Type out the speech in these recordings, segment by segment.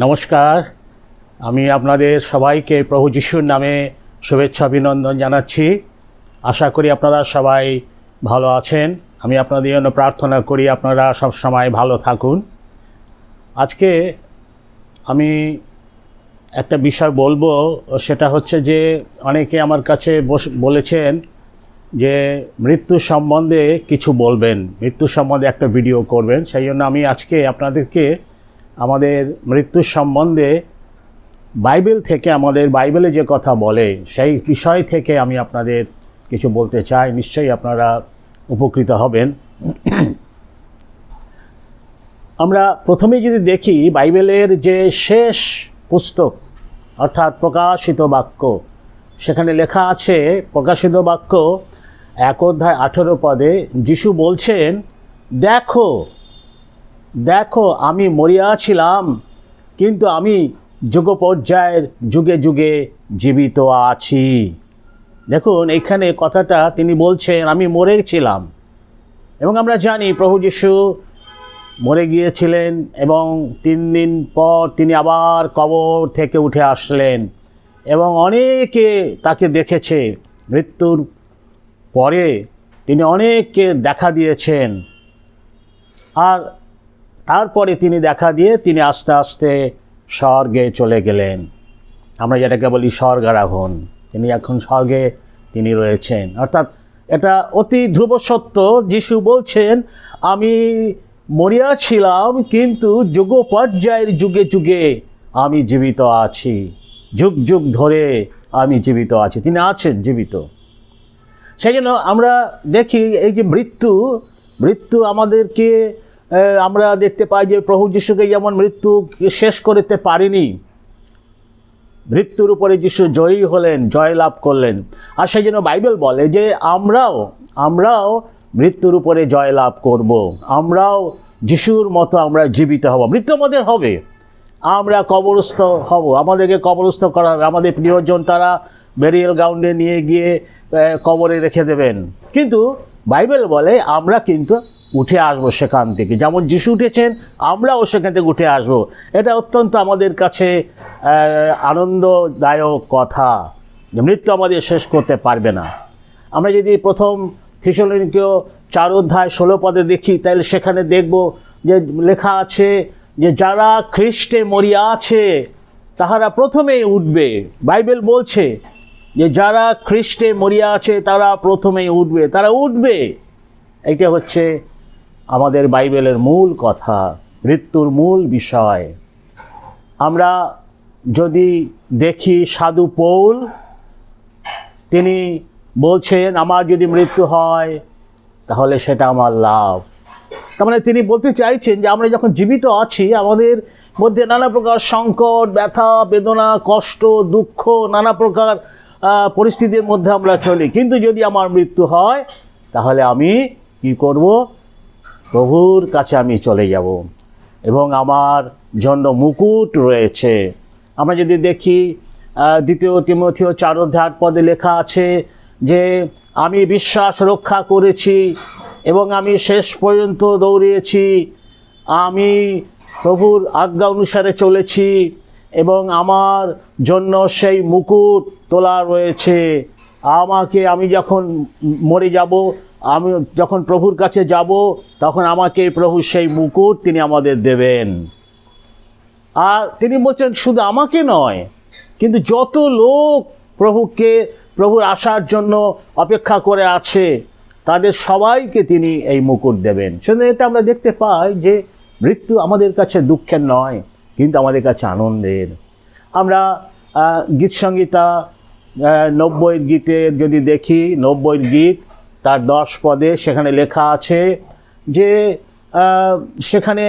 নমস্কার, আমি আপনাদের সবাইকে প্রভু যিশুর নামে শুভেচ্ছা অভিনন্দন জানাচ্ছি। আশা করি আপনারা সবাই ভালো আছেন। আমি আপনাদের জন্য প্রার্থনা করি আপনারা সব সময় ভালো থাকুন। আজকে আমি একটা বিষয় বলবো, সেটা হচ্ছে যে অনেকে আমার কাছে বলেছেন যে মৃত্যু সম্বন্ধে কিছু বলবেন, মৃত্যু সম্বন্ধে একটা ভিডিও করবেন। সেই জন্য আমি আজকে আপনাদেরকে আমাদের মৃত্যু সম্বন্ধে বাইবেল থেকে, আমাদের বাইবেলে যে কথা বলে সেই বিষয় থেকে আমি আপনাদের কিছু বলতে চাই। নিশ্চয়ই আপনারা উপকৃত হবেন। আমরা প্রথমেই যদি দেখি বাইবেলের যে শেষ পুস্তক অর্থাৎ প্রকাশিত বাক্য, সেখানে লেখা আছে প্রকাশিত বাক্য 1 অধ্যায় 18 পদে যিশু বলছেন, দেখো দেখো আমি মরিয়া ছিলাম, কিন্তু আমি যুগ পর্যায়ের যুগে যুগে জীবিত আছি। দেখুন এইখানে কথাটা তিনি বলছেন আমি মরেছিলাম, এবং আমরা জানি প্রভু যিশু মরে গিয়েছিলেন এবং 3 দিন পর তিনি আবার কবর থেকে উঠে আসলেন, এবং অনেকে তাকে দেখেছে। মৃত্যুর পরে তিনি অনেককে দেখা দিয়েছেন, আর তারপরে তিনি দেখা দিয়ে তিনি আস্তে আস্তে স্বর্গে চলে গেলেন। আমরা যেটাকে বলি স্বর্গারোহণ, তিনি এখন স্বর্গে তিনি রয়েছেন। অর্থাৎ এটা অতি ধ্রুব সত্য। যিশু বলছেন আমি মরিয়া ছিলাম, কিন্তু যুগ পর্যায়ের যুগে যুগে আমি জীবিত আছি, যুগ যুগ ধরে আমি জীবিত আছি। তিনি আছেন জীবিত। সেই জন্য আমরা দেখি এই যে মৃত্যু আমাদেরকে, আমরা দেখতে পাই যে প্রভু যিশুকে যেমন মৃত্যু শেষ করতে পারেনি, মৃত্যুর উপরে যিশু জয়ী হলেন, জয় লাভ করলেন। আর সেই জন্য বাইবেল বলে যে আমরাও মৃত্যুর উপরে জয় লাভ করব, আমরাও যিশুর মতো আমরা জীবিত হব। মৃত্যু আমাদের হবে, আমরা কবরস্থ হব, আমাদেরকে কবরস্থ করা হবে। আমাদের প্রিয়জন তারা বেরিয়াল গ্রাউন্ডে নিয়ে গিয়ে কবরে রেখে দেবেন, কিন্তু বাইবেল বলে আমরা কিন্তু উঠে আসবো সেখান থেকে। যেমন যিশু উঠেছেন, আমরাও সেখান থেকে উঠে আসবো। এটা অত্যন্ত আমাদের কাছে আনন্দদায়ক কথা যে মৃত্যু আমাদের শেষ করতে পারবে না। আমরা যদি প্রথম থিসসলুনিকীয় 4 অধ্যায় 16 পদে দেখি, তাহলে সেখানে দেখব যে লেখা আছে যে যারা খ্রিস্টে মরিয়া আছে তাহারা প্রথমেই উঠবে। বাইবেল বলছে যে যারা খ্রিস্টে মরিয়া আছে তারা প্রথমেই উঠবে, তারা উঠবে। এইটা হচ্ছে আমাদের বাইবেলের মূল কথা, মৃত্যুর মূল বিষয়। আমরা যদি দেখি সাধু পৌল, তিনি বলছেন আমার যদি মৃত্যু হয় তাহলে সেটা আমার লাভ। তার মানে তিনি বলতে চাইছেন যে আমরা যখন জীবিত আছি, আমাদের মধ্যে নানা প্রকার সংকট, ব্যথা, বেদনা, কষ্ট, দুঃখ, নানা প্রকার পরিস্থিতির মধ্যে আমরা চলি, কিন্তু যদি আমার মৃত্যু হয় তাহলে আমি কি করব? প্রভুর কাছে আমি চলে যাব, এবং আমার জন্য মুকুট রয়েছে। আমরা যদি দেখি 2 তিমথিও 4 অধ্যায় 8 পদে লেখা আছে যে আমি বিশ্বাস রক্ষা করেছি এবং আমি শেষ পর্যন্ত দৌড়িয়েছি, আমি প্রভুর আজ্ঞা অনুসারে চলেছি, এবং আমার জন্য সেই মুকুট তোলা রয়েছে। আমি যখন মরে যাব, আমি যখন প্রভুর কাছে যাব, তখন আমাকে প্রভু সেই মুকুট তিনি আমাদের দেবেন। আর তিনি বলছেন শুধু আমাকে নয়, কিন্তু যত লোক প্রভুর আসার জন্য অপেক্ষা করে আছে তাদের সবাইকে তিনি এই মুকুট দেবেন। শুধু এটা আমরা দেখতে পাই যে মৃত্যু আমাদের কাছে দুঃখের নয়, কিন্তু আমাদের কাছে আনন্দের। আমরা গীতসংহিতা 90 গীতের যদি দেখি, 90 গীত তার 10 পদে সেখানে লেখা আছে যে সেখানে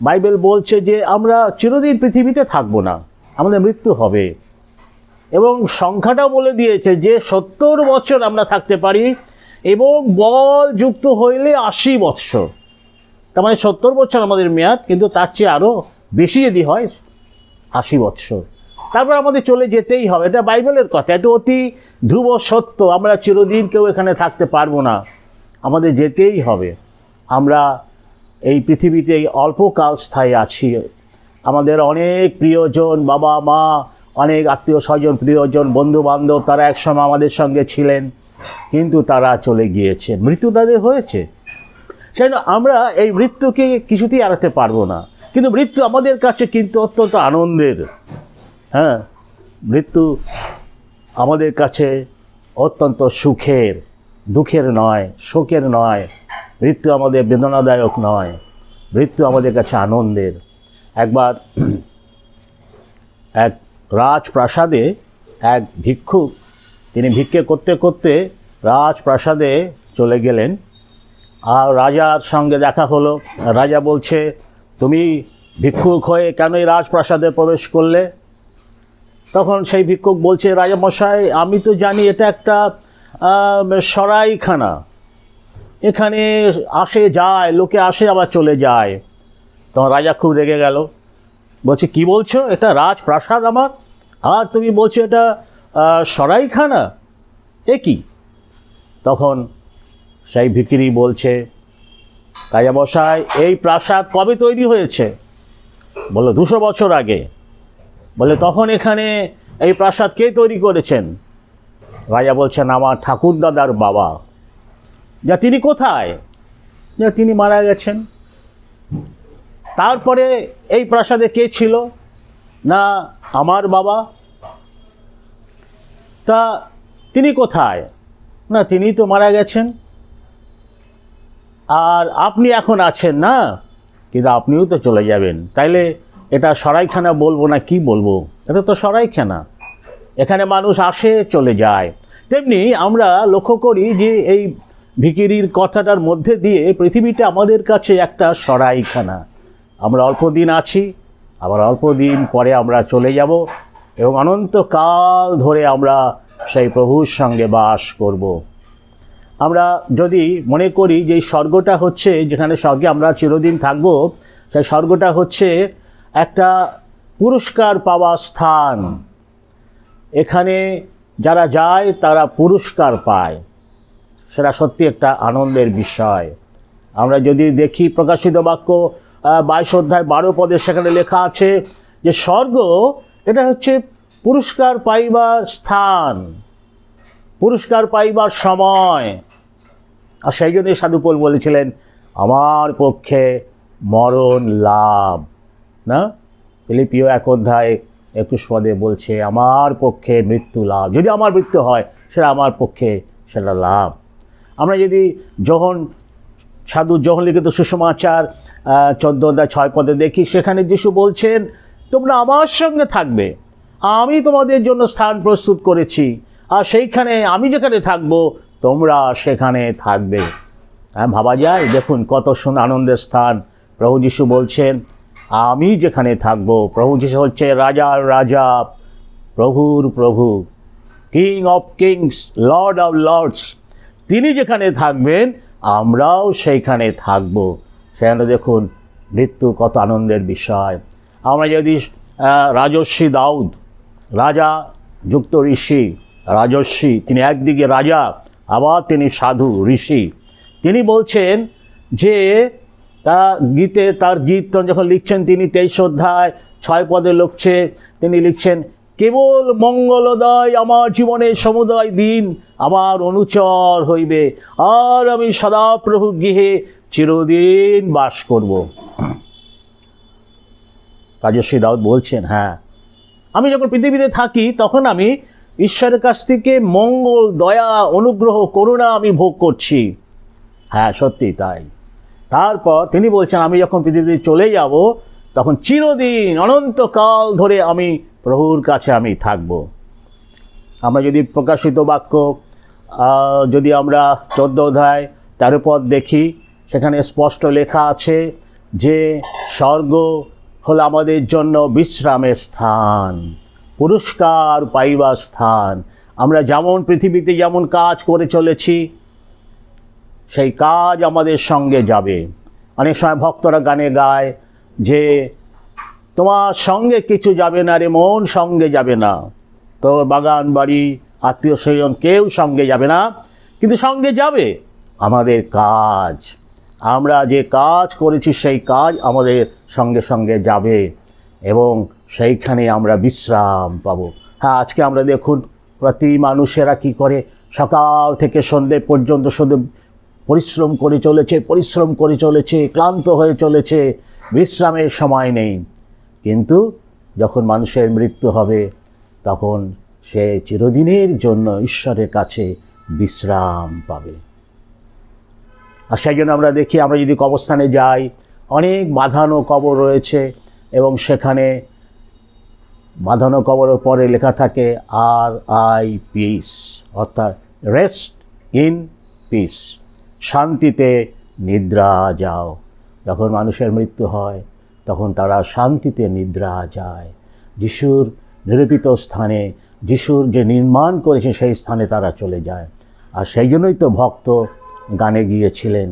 বাইবেল বলছে যে আমরা চিরদিন পৃথিবীতে থাকবো না, আমাদের মৃত্যু হবে। এবং সংখ্যাটাও বলে দিয়েছে যে 70 বছর আমরা থাকতে পারি, এবং বল যুক্ত হইলে 80 বৎসর। তার মানে 70 বছর আমাদের মেয়াদ, কিন্তু তার চেয়ে আরও বেশি যদি হয় 80 বৎসর, তারপর আমাদের চলে যেতেই হবে। এটা বাইবেলের কথা, এটা অতি ধ্রুব সত্য। আমরা চিরদিন কেউ এখানে থাকতে পারবো না, আমাদের যেতেই হবে। আমরা এই পৃথিবীতে অল্পকাল স্থায়ী আছি, আমাদের অনেক প্রিয়জন, বাবা মা, অনেক আত্মীয় স্বজন, প্রিয়জন, বন্ধু বান্ধব, তারা একসময় আমাদের সঙ্গে ছিলেন, কিন্তু তারা চলে গিয়েছে, মৃত্যু তাদের হয়েছে। সেই জন্য আমরা এই মৃত্যুকে কিছুতেই এড়াতে পারবো না, কিন্তু মৃত্যু আমাদের কাছে কিন্তু অত্যন্ত আনন্দের। হ্যাঁ, মৃত্যু আমাদের কাছে অত্যন্ত সুখের, দুঃখের নয়, শোকের নয়। মৃত্যু আমাদের বেদনাদায়ক নয়, মৃত্যু আমাদের কাছে আনন্দের। একবার এক রাজপ্রাসাদে এক ভিক্ষুক, তিনি ভিক্ষে করতে করতে রাজপ্রাসাদে চলে গেলেন, আর রাজার সঙ্গে দেখা হলো। রাজা বলছে, তুমি ভিক্ষুক হয়ে কেন এই রাজপ্রাসাদে প্রবেশ করলে? তখন সেই ভিক্ষুক বলছে, রাজামশাই, আমি তো জানি এটা একটা সরাইখানা, এখানে আসে যায়, লোকে আসে আবার চলে যায়। তখন রাজা খুব রেগে গেল, বলছে, কি বলছো? এটা রাজপ্রাসাদ আমার, আর তুমি বলছো এটা সরাইখানা, এ কি? তখন সেই ভিখিরি বলছে, রাজামশাই, এই প্রাসাদ কবে তৈরি হয়েছে? বললো 200 বছর আগে। বলে, তখন এখানে এই প্রাসাদ কে তৈরি করেছেন? রাজা বলছেন, আমার ঠাকুরদাদার বাবা। যা, তিনি কোথায়? যা, তিনি মারা গেছেন। তারপরে এই প্রাসাদে কে ছিল? না, আমার বাবা। তা তিনি কোথায়? না, তিনি তো মারা গেছেন। আর আপনি এখন আছেন না, কিন্তু আপনিও তো চলে যাবেন, তাইলে এটা সরাইখানা বলবো না কি বলবো? এটা তো সরাইখানা, এখানে মানুষ আসে চলে যায়। তেমনি আমরা লক্ষ্য করি যে এই ভিখিরির কথাটার মধ্যে দিয়ে পৃথিবীটা আমাদের কাছে একটা সরাইখানা। আমরা অল্প দিন আছি, আবার অল্প দিন পরে আমরা চলে যাব, এবং অনন্তকাল ধরে আমরা সেই প্রভুর সঙ্গে বাস করব। আমরা যদি মনে করি যে এই স্বর্গটা হচ্ছে, যেখানে স্বর্গে আমরা চিরদিন থাকব, সেই স্বর্গটা হচ্ছে একটা পুরস্কার পাওয়া স্থান। এখানে যারা যায় তারা পুরস্কার পায়, সেটা সত্যি একটা আনন্দের বিষয়। আমরা যদি দেখি প্রকাশিত বাক্য 22 অধ্যায় 12 পদে, সেখানে লেখা আছে যে স্বর্গ এটা হচ্ছে পুরস্কার পাইবার স্থান, পুরস্কার পাইবার সময়। আর সেই জন্যই সাধু পৌল বলেছিলেন, আমার পক্ষে মরণ লাভ। না, ফিলিপিও 1 অধ্যায় 21 পদে বলছে, আমার পক্ষে মৃত্যু লাভ। যদি আমার মৃত্যু হয়, সেটা আমার পক্ষে সেটা লাভ। আমরা যদি সাধু যোহন লিখিত সুসমাচার 14 অধ্যায় 6 পদে দেখি, সেখানে যিশু বলছেন, তোমরা আমার সঙ্গে থাকবে, আমি তোমাদের জন্য স্থান প্রস্তুত করেছি, আর সেইখানে আমি যেখানে থাকবো তোমরা সেখানে থাকবে। হ্যাঁ, ভাবা যায়, দেখুন কত সুন্দর আনন্দের স্থান। প্রভু যিশু বলছেন, আমি যেখানে থাকবো, প্রভু যিশু হচ্ছে রাজার রাজা, প্রভুর প্রভু, king of kings, lord of lords. তিনি যেখানে থাকবেন আমরাও সেইখানে থাকবো। সেখানে দেখুন মৃত্যু কত আনন্দের বিষয়। আমরা যদি রাজর্ষি দাউদ, রাজা যুক্ত ঋষি, রাজর্ষি, তিনি একদিকে রাজা, আবার তিনি সাধু ঋষি। তিনি বলছেন যে তার গীত যখন লিখছেন, তিনি 23 অধ্যায় 6 পদে তিনি লিখছেন, কেবল মঙ্গলোদয় আমার জীবনের সমুদয় দিন আমার অনুচর হইবে, আর আমি সদাপ্রভু গৃহে চিরদিন বাস করব। রাজর্ষি দাউদ বলছেন, হ্যাঁ, আমি যখন পৃথিবীতে থাকি তখন আমি ঈশ্বরের কাছ থেকে মঙ্গল, দয়া, অনুগ্রহ, করুণা আমি ভোগ করছি। হ্যাঁ, সত্যি তাই। তারপর তিনি বলছেন, আমি যখন পৃথিবীতে চলে যাব তখন চিরদিন অনন্তকাল ধরে আমি প্রভুর কাছে আমি থাকব। আমরা যদি প্রকাশিত বাক্য যদি আমরা 14 অধ্যায় 13 পদ দেখি, সেখানে স্পষ্ট লেখা আছে যে স্বর্গ হলো আমাদের জন্য বিশ্রামের স্থান, পুরস্কার পাইবার স্থান। আমরা যেমন পৃথিবীতে যেমন কাজ করে চলেছি, সেই কাজ আমাদের সঙ্গে যাবে। অনেক সময় ভক্তরা গানে গায় যে তোমার সঙ্গে কিছু যাবে না রে মন, সঙ্গে যাবে না, তোর বাগান বাড়ি আত্মীয় স্বজন কেউ সঙ্গে যাবে না, কিন্তু সঙ্গে যাবে আমাদের কাজ। আমরা যে কাজ করেছি সেই কাজ আমাদের সঙ্গে সঙ্গে যাবে। এবং সেইখানে আমরা বিশ্রাম পাবো। হ্যাঁ, আজকে আমরা দেখুন প্রতি মানুষেরা কি করে, সকাল থেকে সন্ধ্যে পর্যন্ত শুধু পরিশ্রম করে চলেছে, ক্লান্ত হয়ে চলেছে, বিশ্রামের সময় নেই। কিন্তু যখন মানুষের মৃত্যু হবে তখন সে চিরদিনের জন্য ঈশ্বরের কাছে বিশ্রাম পাবে। আর সেই জন্য আমরা দেখি, আমরা যদি কবরস্থানে যাই, অনেক বাঁধানো কবর রয়েছে এবং সেখানে বাঁধানো কবরের পরে লেখা থাকে RIP, অর্থাৎ রেস্ট ইন পিস, শান্তিতে নিদ্রা যাও। যখন মানুষের মৃত্যু হয় তখন তারা শান্তিতে নিদ্রা যায়, যিশুর নিরূপিত স্থানে, যিশুর যে নির্মাণ করেছে সেই স্থানে তারা চলে যায়। আর সেই জন্যই তো ভক্ত গানে গিয়েছিলেন,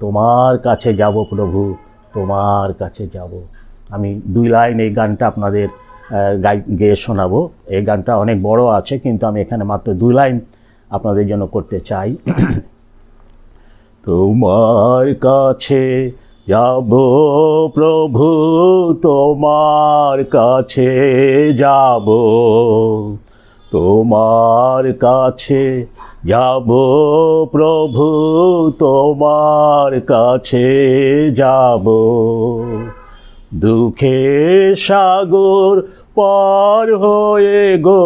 তোমার কাছে যাব প্রভু, তোমার কাছে যাব। আমি 2 লাইন এই গানটা আপনাদের গেয়ে শোনাবো। এই গানটা অনেক বড় আছে, কিন্তু আমি এখানে মাত্র 2 লাইন আপনাদের জন্য করতে চাই। তোমার কাছে যাব প্রভু, তোমার কাছে যাব, তোমার কাছে যাব প্রভু, তোমার কাছে যাব। দুঃখের সাগর পার হয়ে গো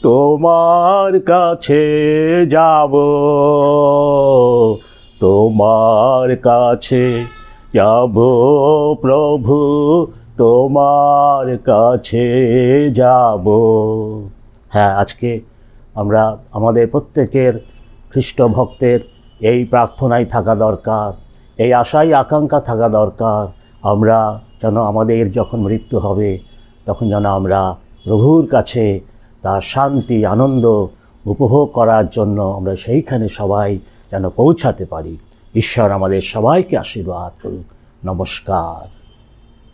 তোমার কাছে যাব, তোমার কাছে যাব প্রভু, তোমার কাছে যাব। হ্যাঁ, আজকে আমরা আমাদের প্রত্যেকের খ্রিস্ট ভক্তের এই প্রার্থনাই থাকা দরকার, এই আশাই আকাঙ্ক্ষা থাকা দরকার। আমরা যেন আমাদের যখন মৃত্যু হবে তখন যেন আমরা প্রভুর কাছে তার শান্তি আনন্দ উপভোগ করার জন্য আমরা সেইখানে সবাই যেন পৌঁছাতে পারি। ঈশ্বর আমাদের সবাইকে আশীর্বাদ করুক। নমস্কার।